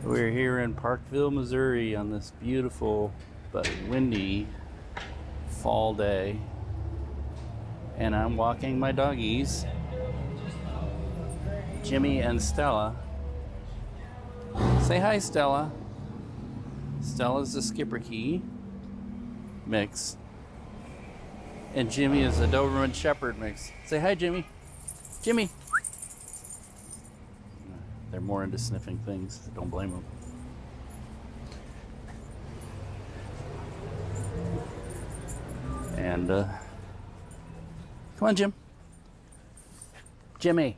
We're here in Parkville, Missouri on this beautiful but windy fall day. And I'm walking my doggies, Jimmy and Stella. Say hi, Stella. Stella's the Skipper Key mix. And Jimmy is the Doberman Shepherd mix. Say hi, Jimmy. Jimmy. They're more into sniffing things. Don't blame them. And come on, Jim. Jimmy.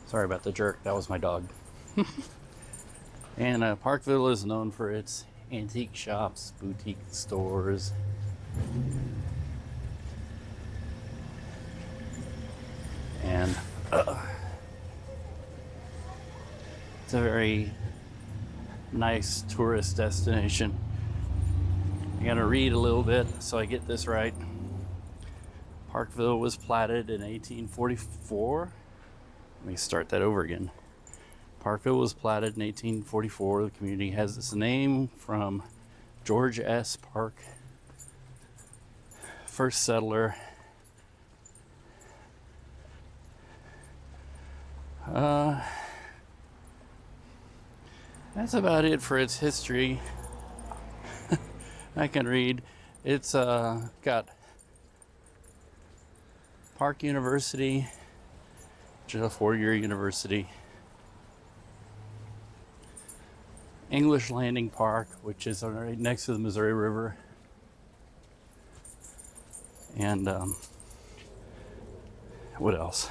Sorry about the jerk. That was my dog. And Parkville is known for its antique shops, boutique stores. And it's a very nice tourist destination. I gotta read a little bit so I get this right. Parkville was platted in 1844. Let me start that over again. Parkville was platted in 1844. The community has its name from George S. Park, first settler. That's about it for its history. I can read. It's got Park University, which is a four-year university. English Landing Park, which is right next to the Missouri River. And what else?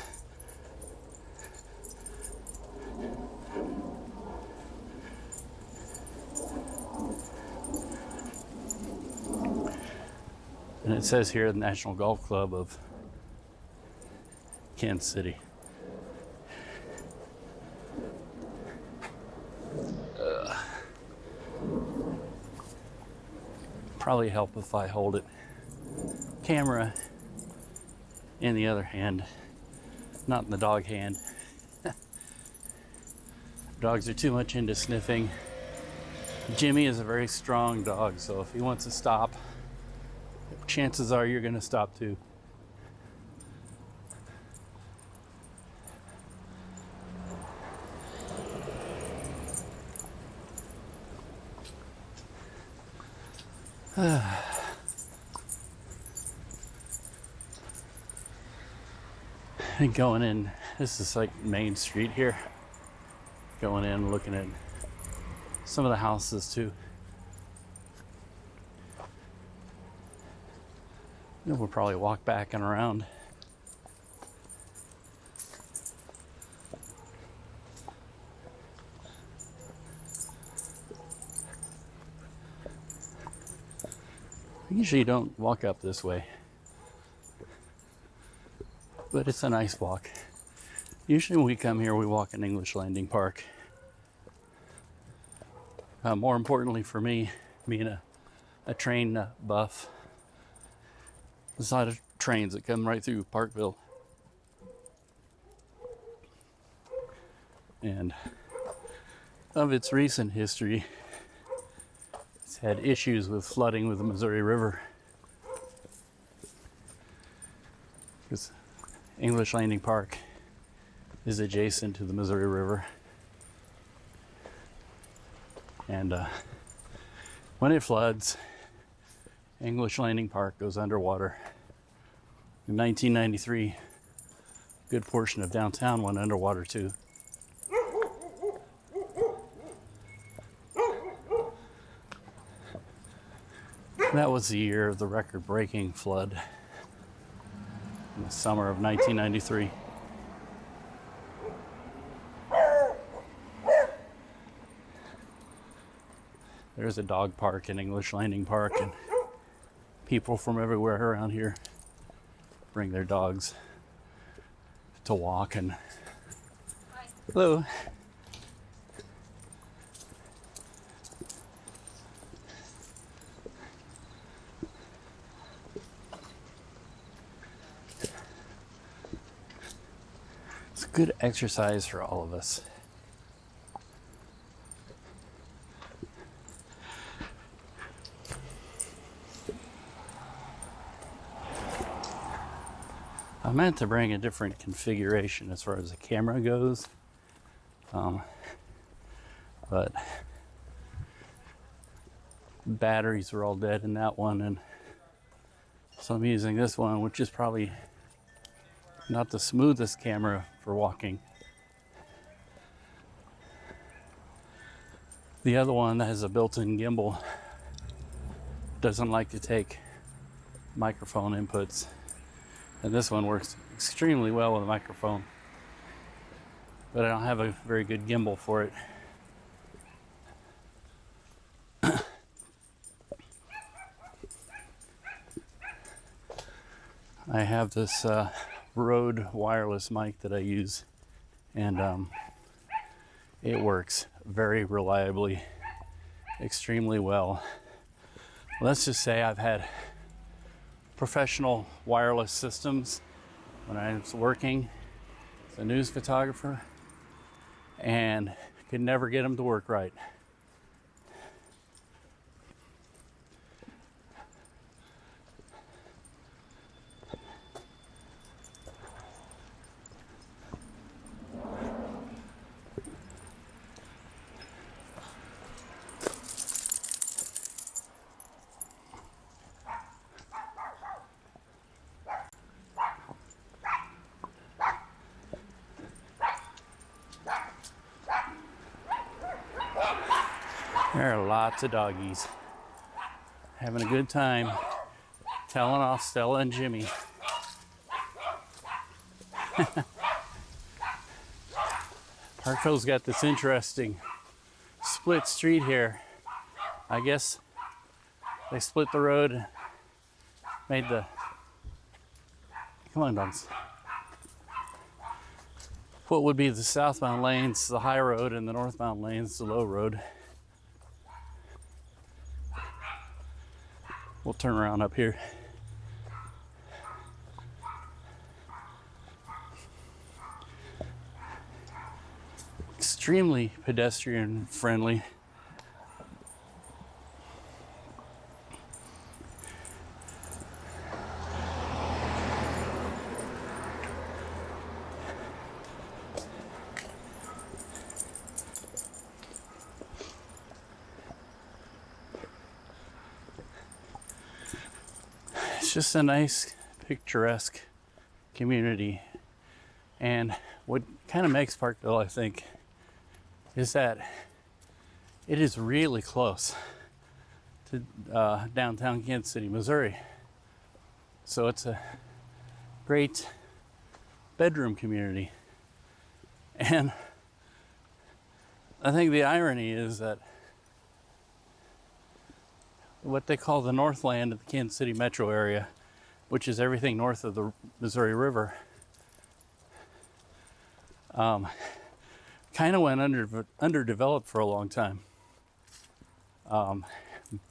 And it says here the National Golf Club of Kansas City. Probably help if I hold it. Camera in the other hand, not in the dog hand. Dogs are too much into sniffing. Jimmy is a very strong dog, so if he wants to stop, chances are you're going to stop too. And going in, this is like Main Street here. Going in, looking at some of the houses too. And we'll probably walk back and around. I usually don't walk up this way, but it's a nice walk. Usually when we come here, we walk in English Landing Park. More importantly for me, being a train buff, there's a lot of trains that come right through Parkville. And of its recent history, it's had issues with flooding with the Missouri River. Because English Landing Park is adjacent to the Missouri River. And when it floods, English Landing Park goes underwater. In 1993, a good portion of downtown went underwater too. That was the year of the record-breaking flood in the summer of 1993. There's a dog park in English Landing Park, and people from everywhere around here bring their dogs to walk. And hello. It's good exercise for all of us. I meant to bring a different configuration as far as the camera goes, but batteries were all dead in that one, and so I'm using this one, which is probably not the smoothest camera for walking. The other one that has a built-in gimbal doesn't like to take microphone inputs, and this one works extremely well with a microphone, but I don't have a very good gimbal for it. I have this Rode wireless mic that I use, and it works very reliably, extremely well. Let's just say I've had professional wireless systems when I was working as a news photographer and could never get them to work right. There are lots of doggies having a good time telling off Stella and Jimmy. Parkville's got this interesting split street here. I guess they split the road, made the, come on dogs, what would be the southbound lanes the high road and the northbound lanes the low road. We'll turn around up here. Extremely pedestrian friendly. It's just a nice, picturesque community. And what kind of makes Parkville, I think, is that it is really close to downtown Kansas City, Missouri. So it's a great bedroom community. And I think the irony is that what they call the Northland of the Kansas City metro area, which is everything north of the Missouri River, kind of went underdeveloped for a long time.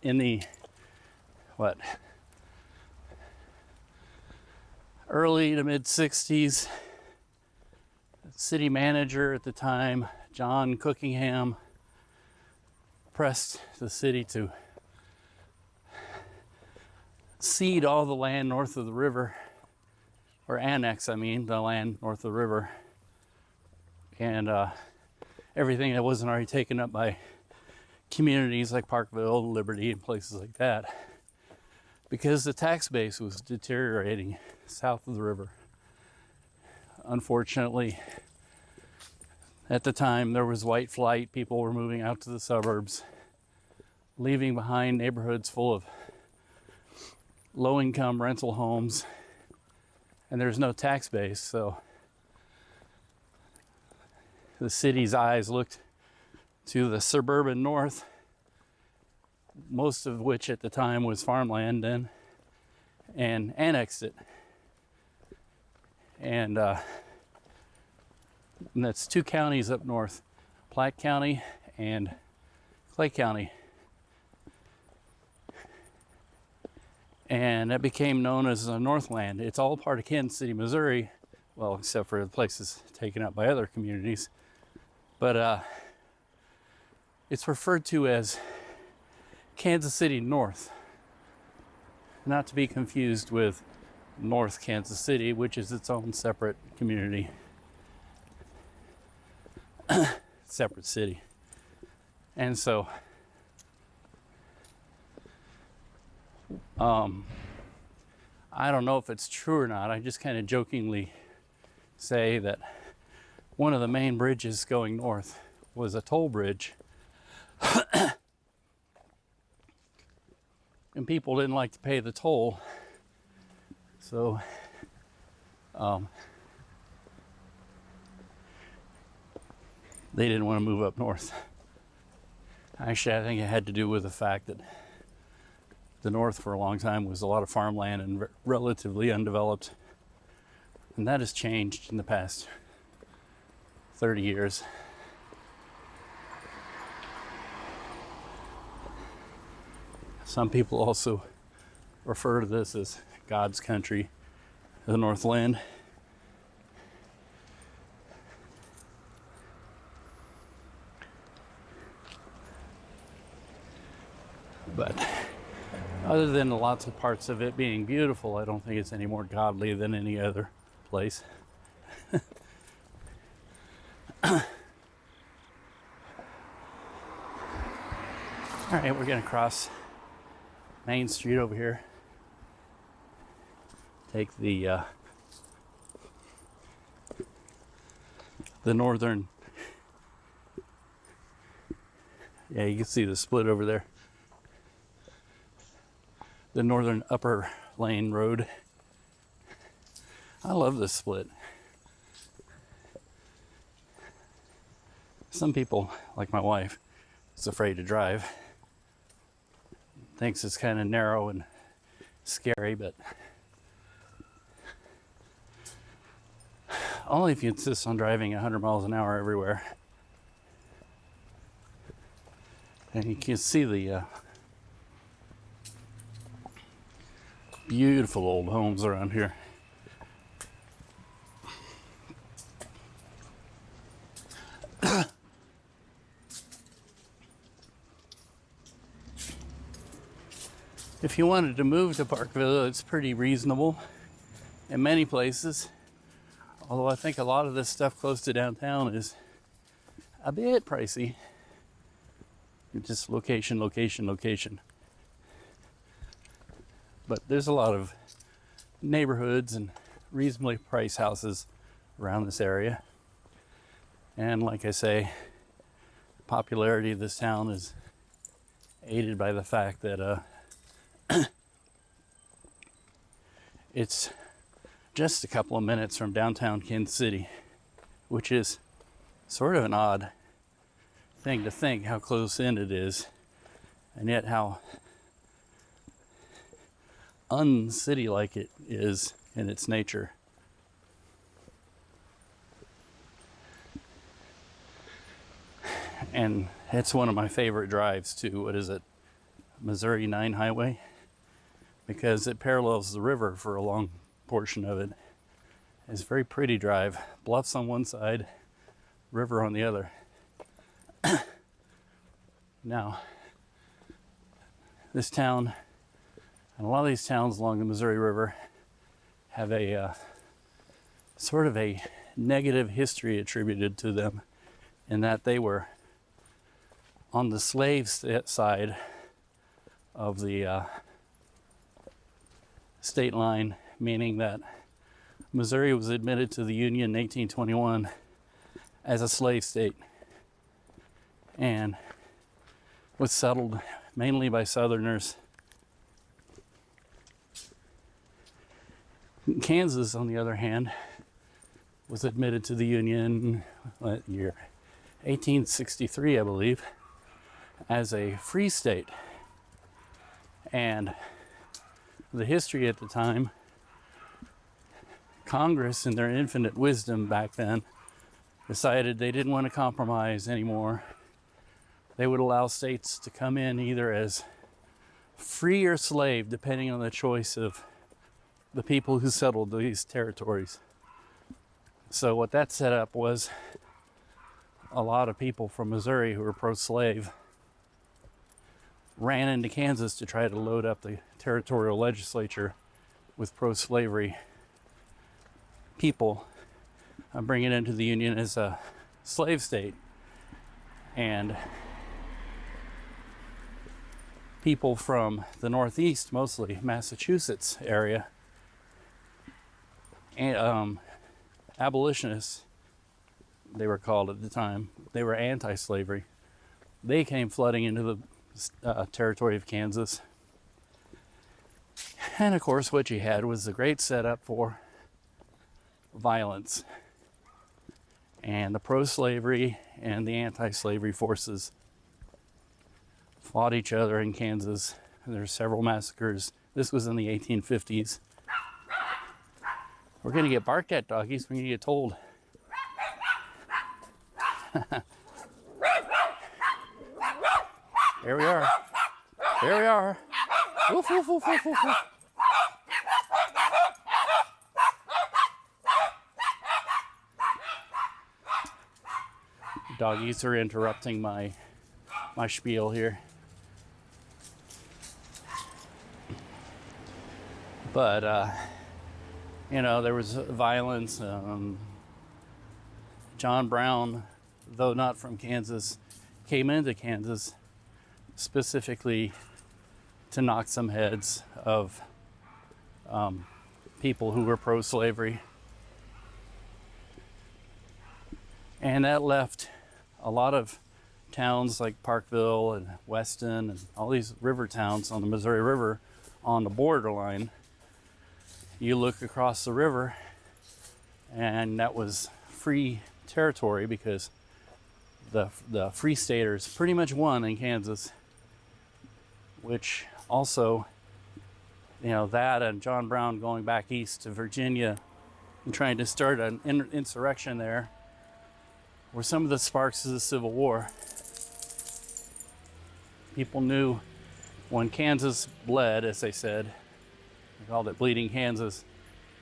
In the early to mid 60s, city manager at the time, John Cookingham, pressed the city to cede all the land north of the river, or annex, the land north of the river, and everything that wasn't already taken up by communities like Parkville, Liberty, and places like that, because the tax base was deteriorating south of the river. Unfortunately, at the time, there was white flight. People were moving out to the suburbs, leaving behind neighborhoods full of low-income rental homes, and there's no tax base, so the city's eyes looked to the suburban north, most of which at the time was farmland then, and annexed it. And that's two counties up north, Platte County and Clay County. And that became known as the Northland. It's all part of Kansas City, Missouri, well, except for the places taken up by other communities. But it's referred to as Kansas City North, not to be confused with North Kansas City, which is its own separate community, separate city. And so I don't know if it's true or not. I just kind of jokingly say that one of the main bridges going north was a toll bridge. And people didn't like to pay the toll. So they didn't want to move up north. Actually, I think it had to do with the fact that the north for a long time was a lot of farmland and relatively undeveloped. And that has changed in the past 30 years. Some people also refer to this as God's country, the Northland. But other than lots of parts of it being beautiful, I don't think it's any more godly than any other place. All right, we're gonna cross Main Street over here. Take the northern, yeah, you can see the split over there. The northern upper lane road. I love this split. Some people, like my wife, is afraid to drive. Thinks it's kind of narrow and scary, but only if you insist on driving 100 miles an hour everywhere. And you can see the beautiful old homes around here. If you wanted to move to Parkville, it's pretty reasonable in many places. Although I think a lot of this stuff close to downtown is a bit pricey. Just location, location, location. But there's a lot of neighborhoods and reasonably priced houses around this area. And like I say, the popularity of this town is aided by the fact that it's just a couple of minutes from downtown Kansas City, which is sort of an odd thing to think how close in it is, and yet how uncity-like it is in its nature. And it's one of my favorite drives too. What is it? Missouri 9 Highway, because it parallels the river for a long portion of it. It's a very pretty drive. Bluffs on one side, river on the other. Now, this town, and a lot of these towns along the Missouri River, have a sort of a negative history attributed to them, in that they were on the slave side of the state line, meaning that Missouri was admitted to the Union in 1821 as a slave state and was settled mainly by Southerners. Kansas, on the other hand, was admitted to the Union, what year? 1863, I believe, as a free state. And the history at the time, Congress, in their infinite wisdom back then, decided they didn't want to compromise anymore. They would allow states to come in either as free or slave, depending on the choice of the people who settled these territories. So what that set up was a lot of people from Missouri who were pro-slave ran into Kansas to try to load up the territorial legislature with pro-slavery people, bring it into the Union as a slave state. And people from the Northeast, mostly Massachusetts area, and abolitionists, they were called at the time, they were anti-slavery. They came flooding into the territory of Kansas. And of course, what you had was a great setup for violence. And the pro-slavery and the anti-slavery forces fought each other in Kansas. And there were several massacres. This was in the 1850s. We're gonna get barked at, doggies. We're gonna get told. Here we are. Here we are. Woof, woof, woof, woof, woof, woof. Doggies are interrupting my spiel here. But, you know, there was violence. John Brown, though not from Kansas, came into Kansas specifically to knock some heads of people who were pro-slavery. And that left a lot of towns like Parkville and Weston and all these river towns on the Missouri River on the borderline. You look across the river, and that was free territory because the Free Staters pretty much won in Kansas, which also, you know, that and John Brown going back east to Virginia and trying to start an insurrection there were some of the sparks of the Civil War. People knew when Kansas bled, as they said, they called it bleeding Kansas,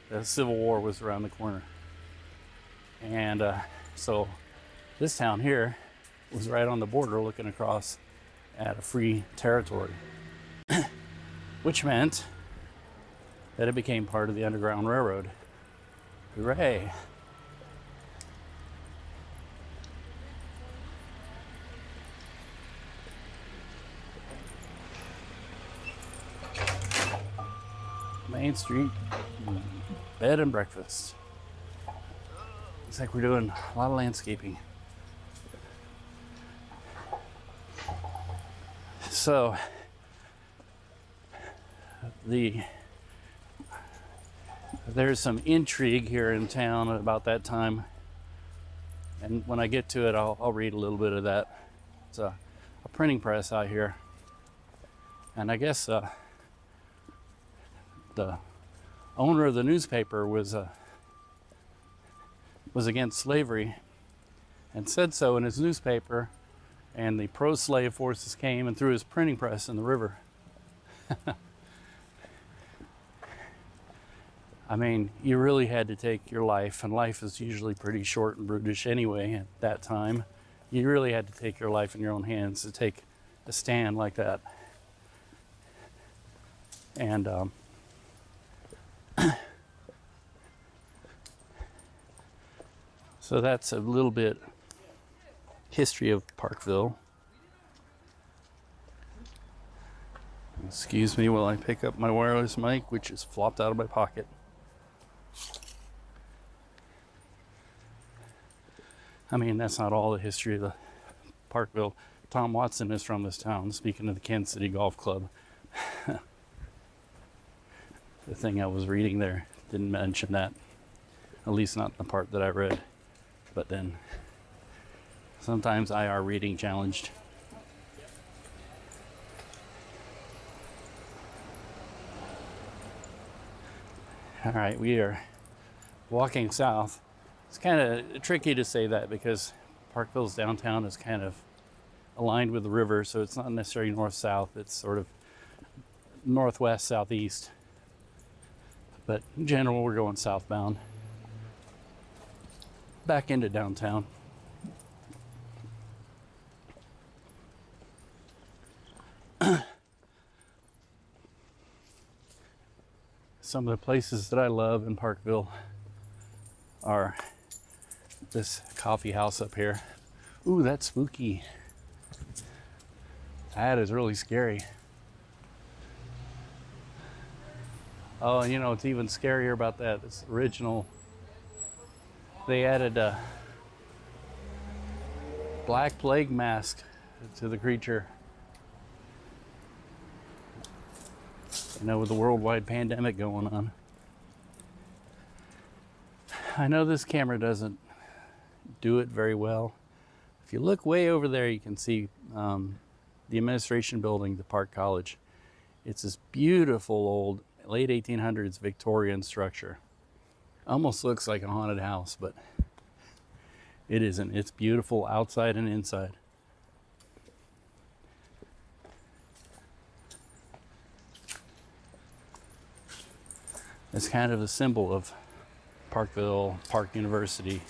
the Civil War was around the corner. And so this town here was right on the border looking across at a free territory, which meant that it became part of the Underground Railroad. Hooray! Main Street, bed and breakfast. Looks like we're doing a lot of landscaping. So, there's some intrigue here in town about that time, and when I get to it, I'll read a little bit of that. It's a printing press out here, and I guess the owner of the newspaper was against slavery and said so in his newspaper, and the pro-slave forces came and threw his printing press in the river. I mean, you really had to take your life, and life is usually pretty short and brutish anyway at that time. You really had to take your life in your own hands to take a stand like that. And so that's a little bit history of Parkville. Excuse me while I pick up my wireless mic, which is flopped out of my pocket. I mean, that's not all the history of the Parkville. Tom Watson is from this town, speaking of the Kansas City Golf Club. The thing I was reading there didn't mention that, at least not in the part that I read. But then sometimes IR reading challenged. All right, we are walking south. It's kind of tricky to say that because Parkville's downtown is kind of aligned with the river, so it's not necessarily north-south. It's sort of northwest-southeast. But in general, we're going southbound. back into downtown. Some of the places that I love in Parkville are this coffee house up here. Ooh, that's spooky. That is really scary. Oh, and you know what's even scarier about that? It's original. They added a black plague mask to the creature. You know, with the worldwide pandemic going on. I know this camera doesn't do it very well. If you look way over there, you can see the administration building, the Park College. It's this beautiful old late 1800s Victorian structure. Almost looks like a haunted house, but it isn't. It's beautiful outside and inside. It's kind of a symbol of Parkville, Park University.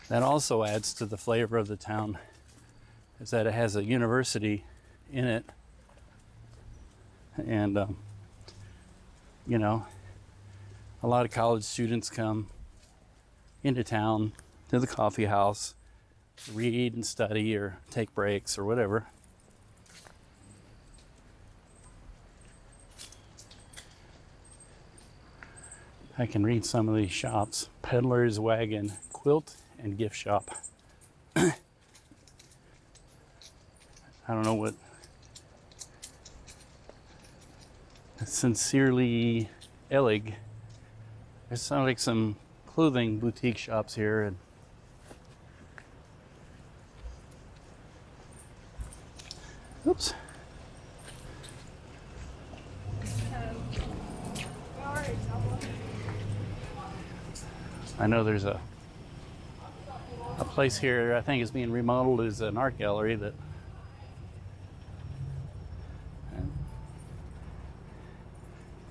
That also adds to the flavor of the town, is that it has a university in it. And, you know, a lot of college students come into town to the coffee house, read and study or take breaks or whatever. I can read some of these shops. Peddler's Wagon, Quilt and Gift Shop. I don't know what. Sincerely Elig. There's sound like some clothing boutique shops here. And oops. I know there's a place here I think is being remodeled as an art gallery that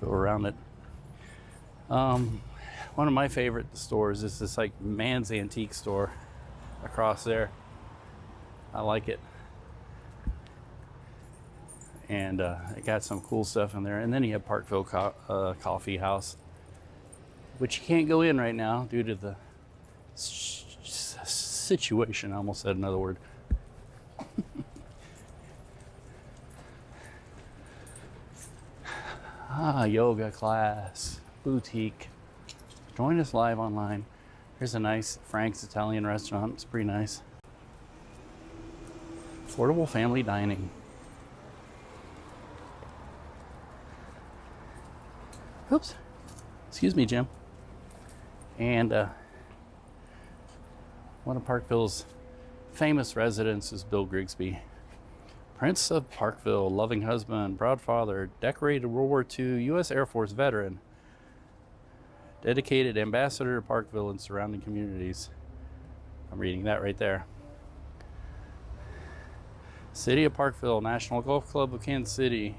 go around it. One of my favorite stores is this like Man's Antique store across there. I like it. And it got some cool stuff in there. And then you have Parkville Coffee House, which you can't go in right now due to the situation. I almost said another word. Yoga class, boutique. Join us live online. Here's a nice Frank's Italian restaurant. It's pretty nice. Affordable family dining. Oops. Excuse me, Jim. And one of Parkville's famous residents is Bill Grigsby. Prince of Parkville, loving husband, proud father, decorated World War II U.S. Air Force veteran, dedicated ambassador to Parkville and surrounding communities. I'm reading that right there. City of Parkville, National Golf Club of Kansas City.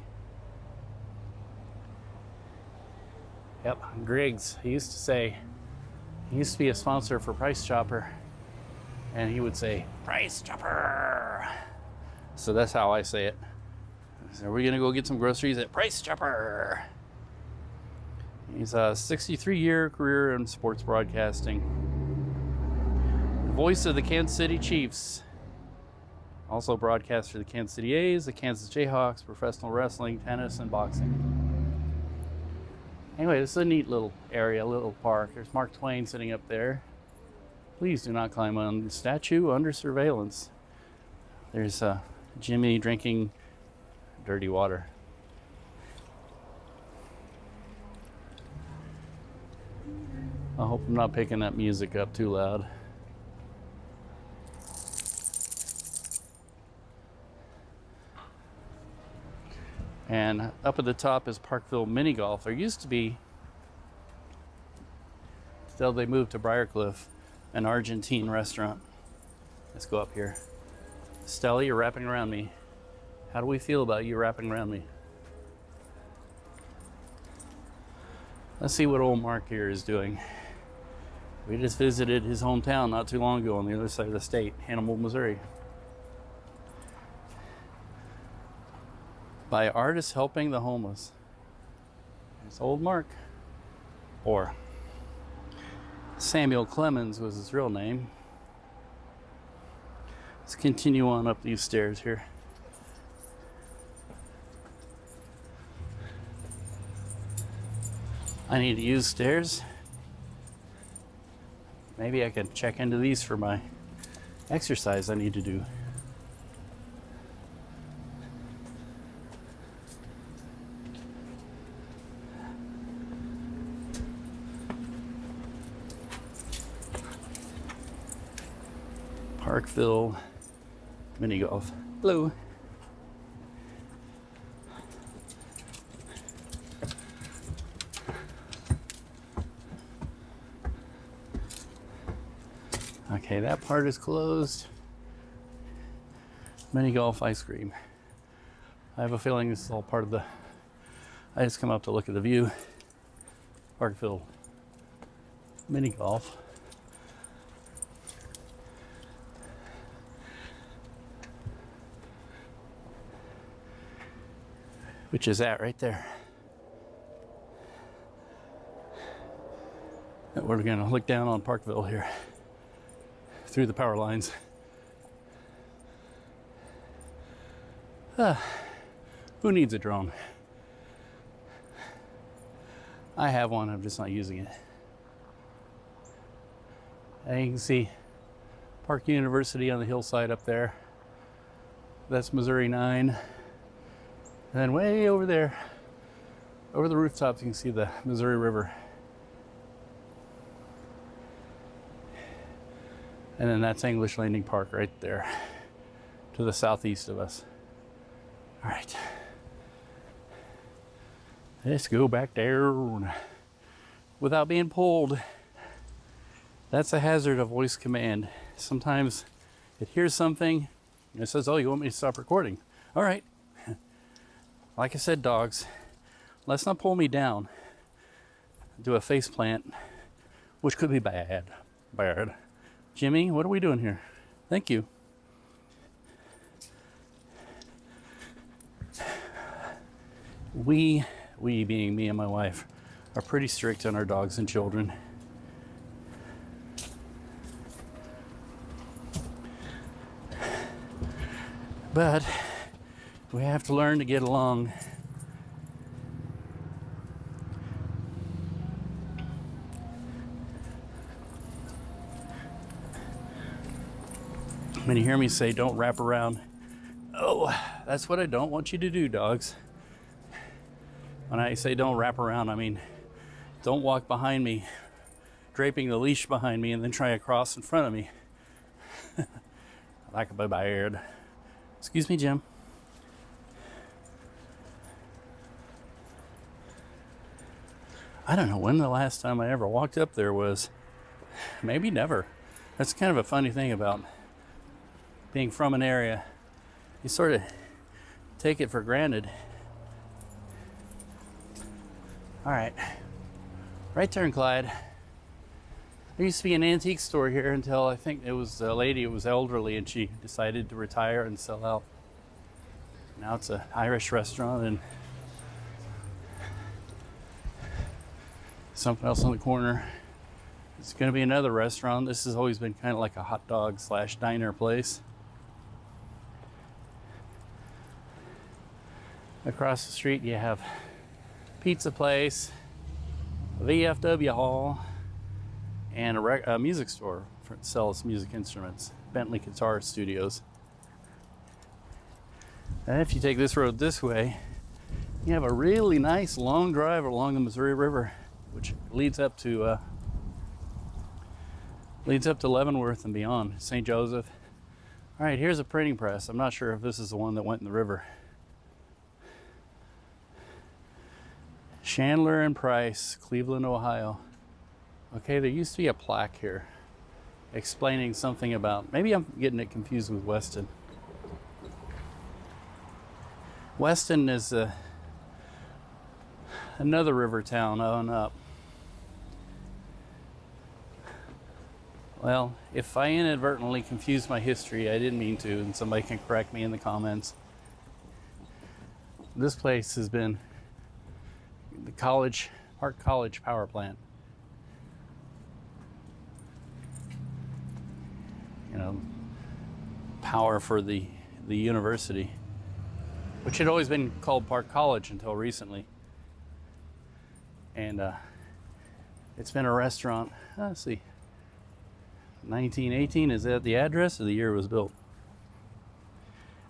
Yep, Griggs. He used to be a sponsor for Price Chopper, and he would say, Price Chopper. So that's how I say it. So we're gonna go get some groceries at Price Chopper. He's a 63-year career in sports broadcasting. The voice of the Kansas City Chiefs. Also broadcasts for the Kansas City A's, the Kansas Jayhawks, professional wrestling, tennis, and boxing. Anyway, this is a neat little area, little park. There's Mark Twain sitting up there. Please do not climb on the statue under surveillance. There's Jimmy drinking dirty water. I hope I'm not picking that music up too loud. And up at the top is Parkville Mini Golf. There used to be, until they moved to Briarcliff, an Argentine restaurant. Let's go up here. Stella, you're wrapping around me. How do we feel about you wrapping around me? Let's see what old Mark here is doing. We just visited his hometown not too long ago on the other side of the state, Hannibal, Missouri. By artists helping the homeless. It's old Mark. Or Samuel Clemens was his real name. Let's continue on up these stairs here. I need to use stairs. Maybe I can check into these for my exercise I need to do. Parkville mini golf. Hello. Okay, that part is closed. Mini golf ice cream. I have a feeling this is all part of the... I just come up to look at the view. Parkville mini golf. Which is that right there. And we're gonna look down on Parkville here through the power lines. Who needs a drone? I have one, I'm just not using it. And you can see Park University on the hillside up there. That's Missouri 9. And then way over there, over the rooftops, you can see the Missouri River. And then that's English Landing Park right there to the southeast of us. All right. Let's go back down without being pulled. That's a hazard of voice command. Sometimes it hears something and it says, oh, you want me to stop recording? All right. Like I said, dogs, let's not pull me down. Do a face plant, which could be bad. Bad. Jimmy, what are we doing here? Thank you. We being me and my wife, are pretty strict on our dogs and children. But we have to learn to get along. When you hear me say don't wrap around, oh, that's what I don't want you to do, dogs. When I say don't wrap around, I mean don't walk behind me, draping the leash behind me and then try to cross in front of me. Like a bird. Excuse me, Jim. I don't know when the last time I ever walked up there was. Maybe never. That's kind of a funny thing about being from an area. You sort of take it for granted. All right. Right turn, Clyde. There used to be an antique store here until I think it was a lady who was elderly and she decided to retire and sell out. Now it's an Irish restaurant and something else on the corner. It's going to be another restaurant. This has always been kind of like a hot dog / diner place. Across the street you have pizza place, a VFW hall, and a music store that sells music instruments, Bentley Guitar Studios. And if you take this road this way, you have a really nice long drive along the Missouri River, which leads up to Leavenworth and beyond, St. Joseph. All right, here's a printing press. I'm not sure if this is the one that went in the river. Chandler and Price, Cleveland, Ohio. Okay, there used to be a plaque here explaining something about, maybe I'm getting it confused with Weston. Weston is another river town on up. Well, if I inadvertently confused my history, I didn't mean to, and somebody can correct me in the comments. This place has been the Park College power plant. You know, power for the university, which had always been called Park College until recently. And it's been a restaurant. Let's see, 1918, is that the address or the year it was built?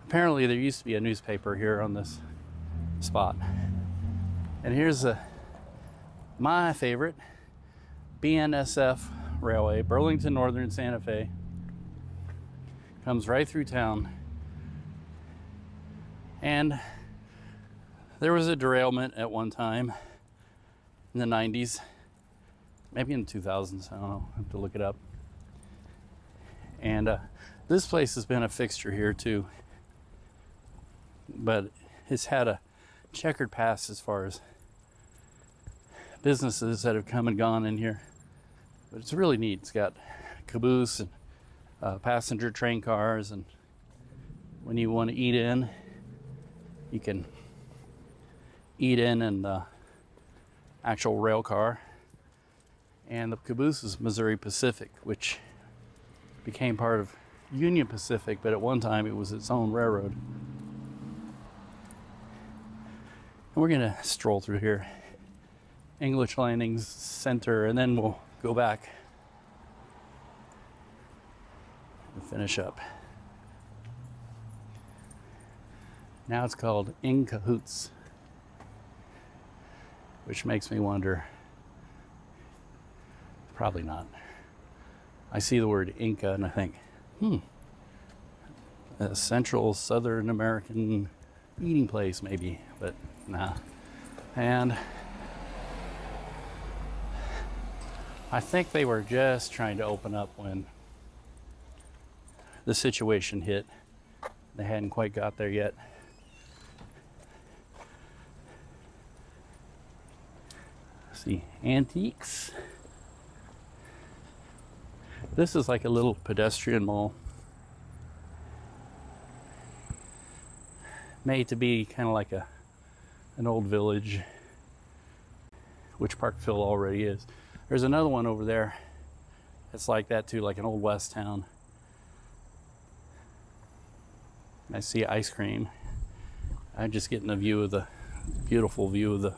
Apparently there used to be a newspaper here on this spot. And here's my favorite, BNSF Railway, Burlington Northern Santa Fe. Comes right through town. And there was a derailment at one time in the 90s, maybe in the 2000s, I don't know, I have to look it up. And this place has been a fixture here too, but it's had a checkered past as far as businesses that have come and gone in here. But it's really neat. It's got caboose and passenger train cars, and when you want to eat in, you can eat in the actual rail car. And the caboose is Missouri Pacific, which became part of Union Pacific, but at one time it was its own railroad. And we're gonna stroll through here, English Landings Center, and then we'll go back and finish up. Now it's called In Cahoots, which makes me wonder, probably not. I see the word Inca and I think, a Central Southern American eating place maybe, but nah. And I think they were just trying to open up when the situation hit. They hadn't quite got there yet. Let's see, antiques. This is like a little pedestrian mall, made to be kind of like an old village, which Parkville already is. There's another one over there that's like that too, like an old west town. I see ice cream. I'm just getting a view of the beautiful view of the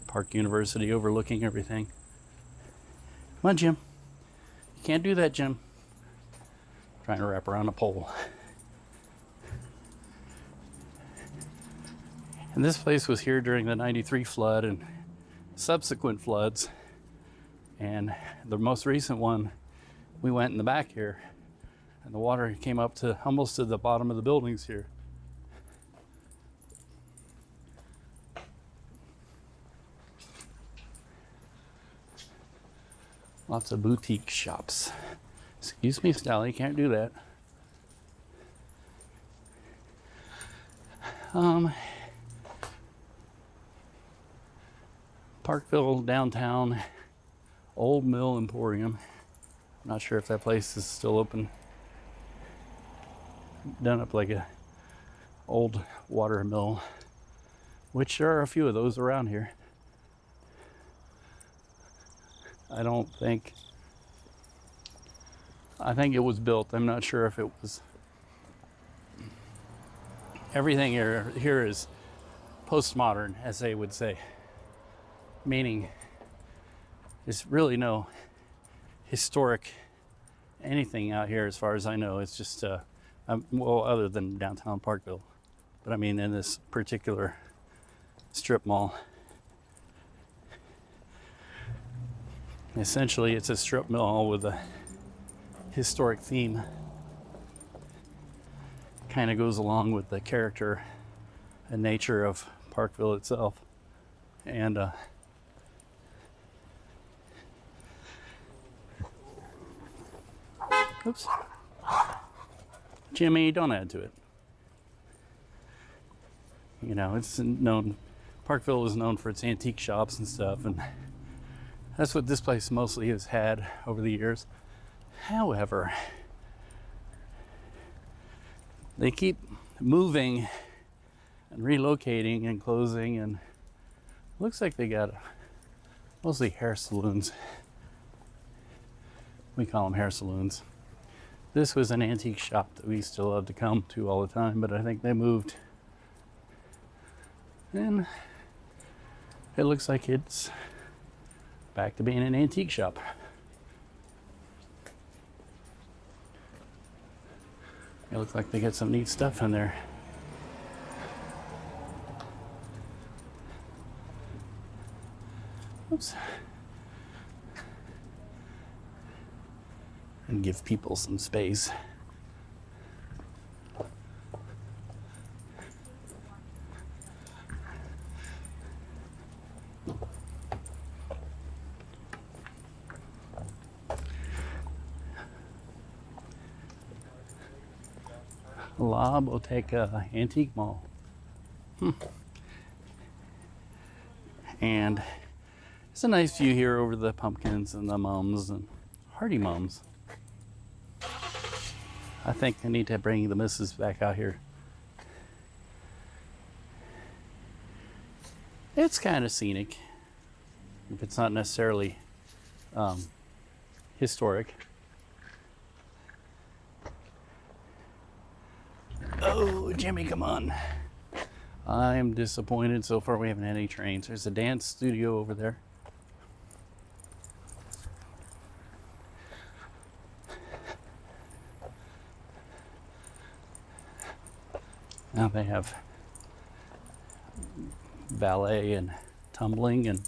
Park University overlooking everything. Come on, Jim. You can't do that, Jim. Trying to wrap around a pole. And this place was here during the '93 flood and subsequent floods. And the most recent one, we went in the back here, and the water came up to almost to the bottom of the buildings here. Lots of boutique shops. Excuse me, Stella, you can't do that. Parkville downtown, Old Mill Emporium. I'm not sure if that place is still open. Done up like a old water mill, which there are a few of those around here. I think it was built. I'm not sure if it was. Everything here is postmodern, as they would say. Meaning there's really no historic anything out here as far as I know. It's just, well, other than downtown Parkville. But I mean in this particular strip mall. Essentially, it's a strip mall with a historic theme. Kind of goes along with the character and nature of Parkville itself. And oops. Jimmy, don't add to it. You know, it's known, Parkville is known for its antique shops and stuff, and that's what this place mostly has had over the years. However, they keep moving and relocating and closing, and looks like they got mostly hair salons. We call them hair salons. This was an antique shop that we used to love to come to all the time, but I think they moved. And it looks like it's back to being an antique shop. It looks like they got some neat stuff in there. Oops. And give people some space. La Boteca Antique Mall. And it's a nice view here over the pumpkins and the mums and hardy mums. I think I need to bring the missus back out here. It's kind of scenic, if it's not necessarily historic. Oh, Jimmy, come on. I'm disappointed. So far we haven't had any trains. There's a dance studio over there. Now they have ballet and tumbling and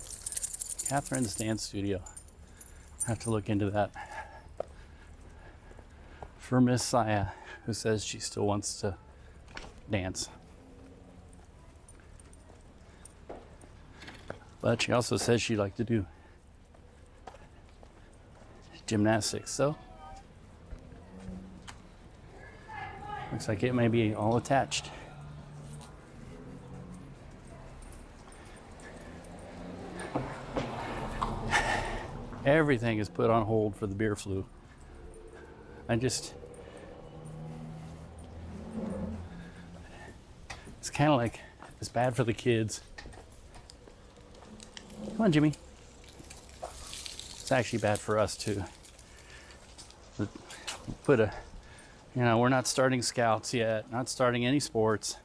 Catherine's dance studio. I have to look into that for Miss Saya, who says she still wants to dance. But she also says she'd like to do gymnastics, so looks like it may be all attached. Everything is put on hold for the beer flu. It's kind of like, it's bad for the kids. Come on, Jimmy. It's actually bad for us too. We're not starting scouts yet, not starting any sports,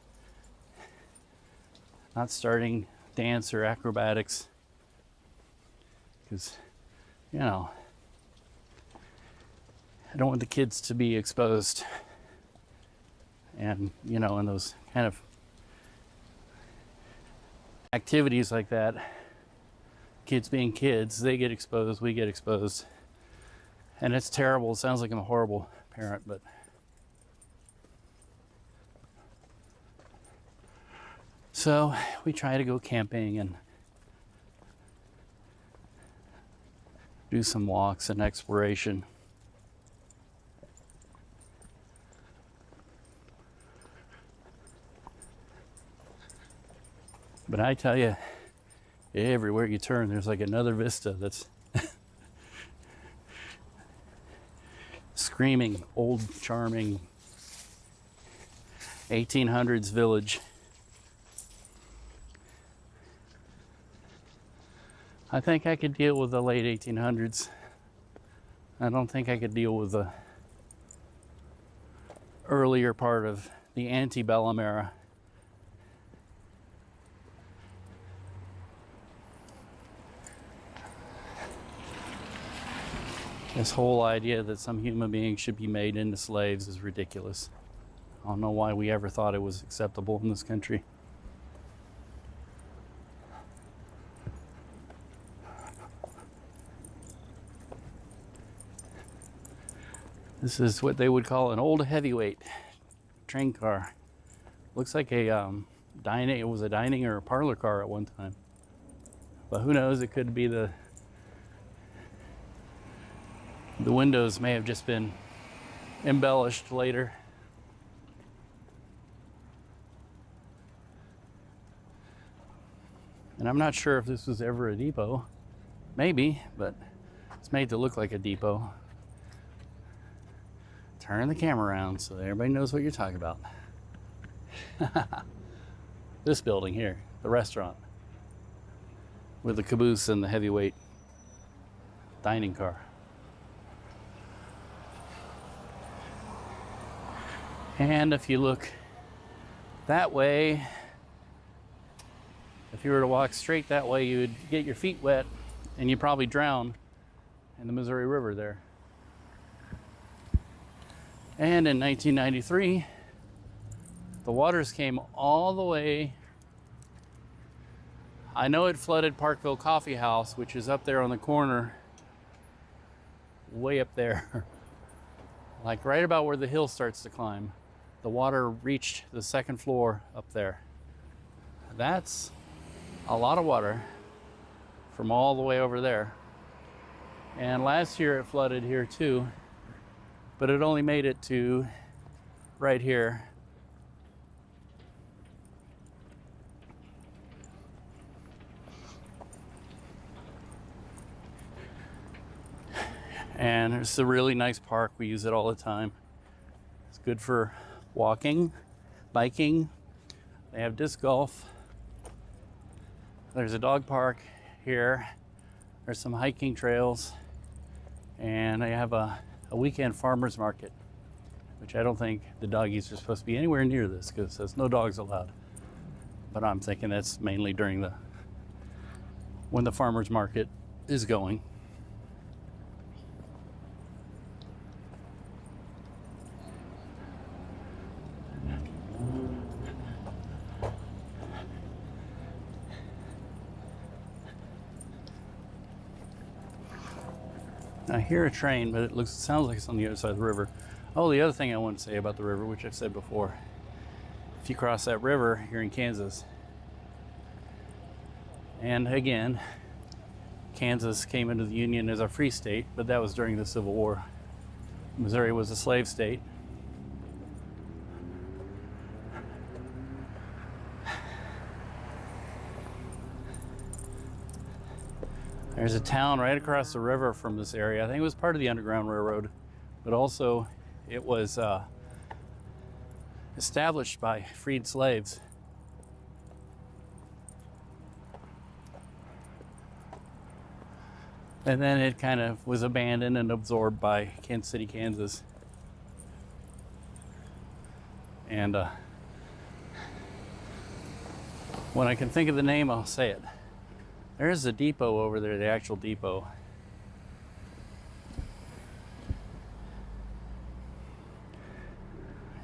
not starting dance or acrobatics, because, I don't want the kids to be exposed. And, in those kind of activities like that, kids being kids, they get exposed, we get exposed. And it's terrible. It sounds like I'm a horrible parent, but so we try to go camping and do some walks and exploration. But I tell you, everywhere you turn, there's like another vista that's screaming old, charming 1800s village. I think I could deal with the late 1800s. I don't think I could deal with the earlier part of the antebellum era. This whole idea that some human beings should be made into slaves is ridiculous. I don't know why we ever thought it was acceptable in this country. This is what they would call an old heavyweight train car. Looks like a it was a dining or a parlor car at one time. But who knows, it could be the windows may have just been embellished later. And I'm not sure if this was ever a depot. Maybe, but it's made to look like a depot. turn the camera around so that everybody knows what you're talking about. This building here, the restaurant, with the caboose and the heavyweight dining car. And if you look that way, if you were to walk straight that way, you would get your feet wet and you'd probably drown in the Missouri River there. And in 1993, the waters came all the way. I know it flooded Parkville Coffee House, which is up there on the corner, way up there, like right about where the hill starts to climb. The water reached the second floor up there. That's a lot of water from all the way over there. And last year it flooded here too, but it only made it to right here. And it's a really nice park. We use it all the time. It's good for walking, biking. They have disc golf. There's a dog park here. There's some hiking trails. And they have a weekend farmer's market, which I don't think the doggies are supposed to be anywhere near this because there's no dogs allowed. But I'm thinking that's mainly during when the farmer's market is going. I hear a train, but it sounds like it's on the other side of the river. Oh, the other thing I want to say about the river, which I've said before, if you cross that river, you're in Kansas. And again, Kansas came into the Union as a free state, but that was during the Civil War. Missouri was a slave state. There's a town right across the river from this area. I think it was part of the Underground Railroad, but also it was established by freed slaves. And then it kind of was abandoned and absorbed by Kansas City, Kansas. And when I can think of the name, I'll say it. There's a depot over there, the actual depot.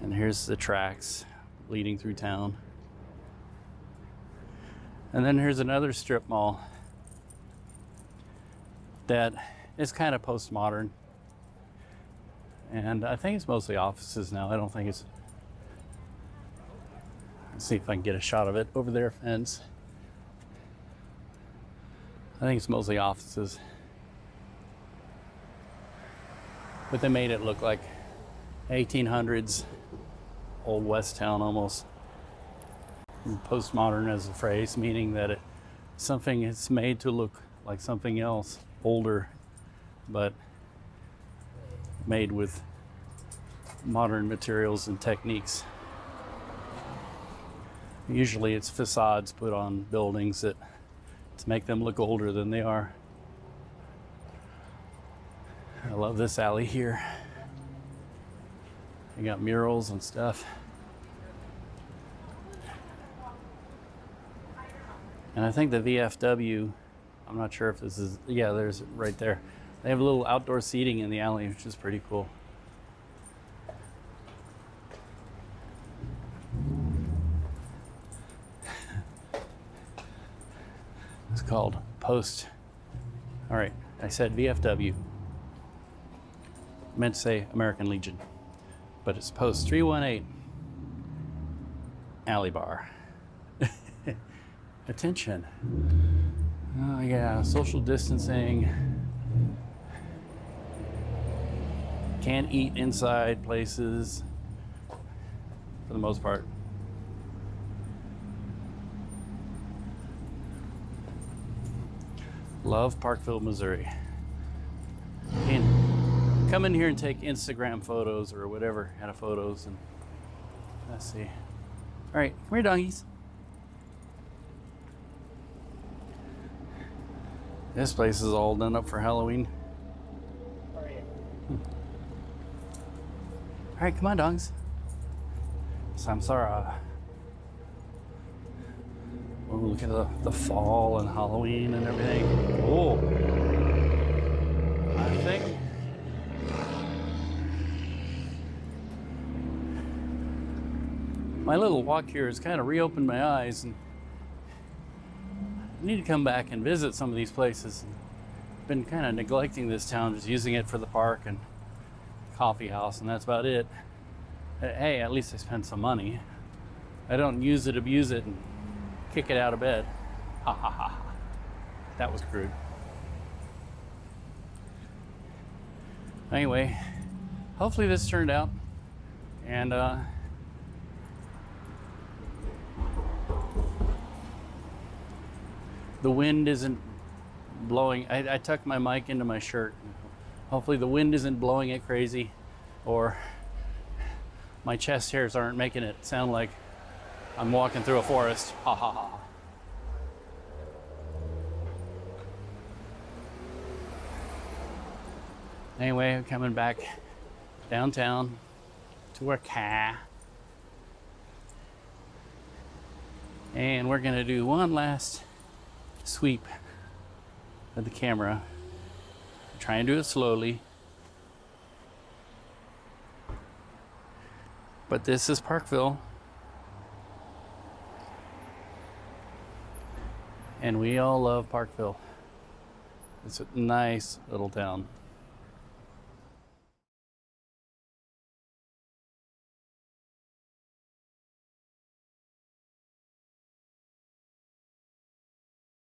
And here's the tracks leading through town. And then here's another strip mall that is kind of postmodern. And I think it's mostly offices now. I don't think it's... Let's see if I can get a shot of it over there, fence. I think it's mostly offices. But they made it look like 1800s, old West town almost. And postmodern as a phrase, meaning that something is made to look like something else, older, but made with modern materials and techniques. Usually it's facades put on buildings to make them look older than they are. I love this alley here. They got murals and stuff. And I think the VFW, I'm not sure if this is, yeah, there's right there. They have a little outdoor seating in the alley, which is pretty cool. It's called Post. All right, I said VFW. I meant to say American Legion, but it's Post 318 Alley Bar. Attention. Oh yeah, social distancing. Can't eat inside places for the most part. Love Parkville, Missouri. And come in here and take Instagram photos or whatever kind of photos. And let's see. All right, come here, doggies. This place is all done up for Halloween. How are you? All right, come on, dogs. Samsara. Oh, look at the fall and Halloween and everything. Oh, I think my little walk here has kind of reopened my eyes, and I need to come back and visit some of these places. I've been kind of neglecting this town, just using it for the park and coffee house, and that's about it. Hey, at least I spent some money. I don't use it, abuse it, and kick it out of bed. Ha ha ha. That was crude. Anyway, hopefully this turned out. And the wind isn't blowing. I tucked my mic into my shirt. Hopefully the wind isn't blowing it crazy, or my chest hairs aren't making it sound like I'm walking through a forest. Ha ha ha. Anyway, I'm coming back downtown to our car. And we're gonna do one last sweep of the camera. Try and do it slowly. But this is Parkville. And we all love Parkville. It's a nice little town.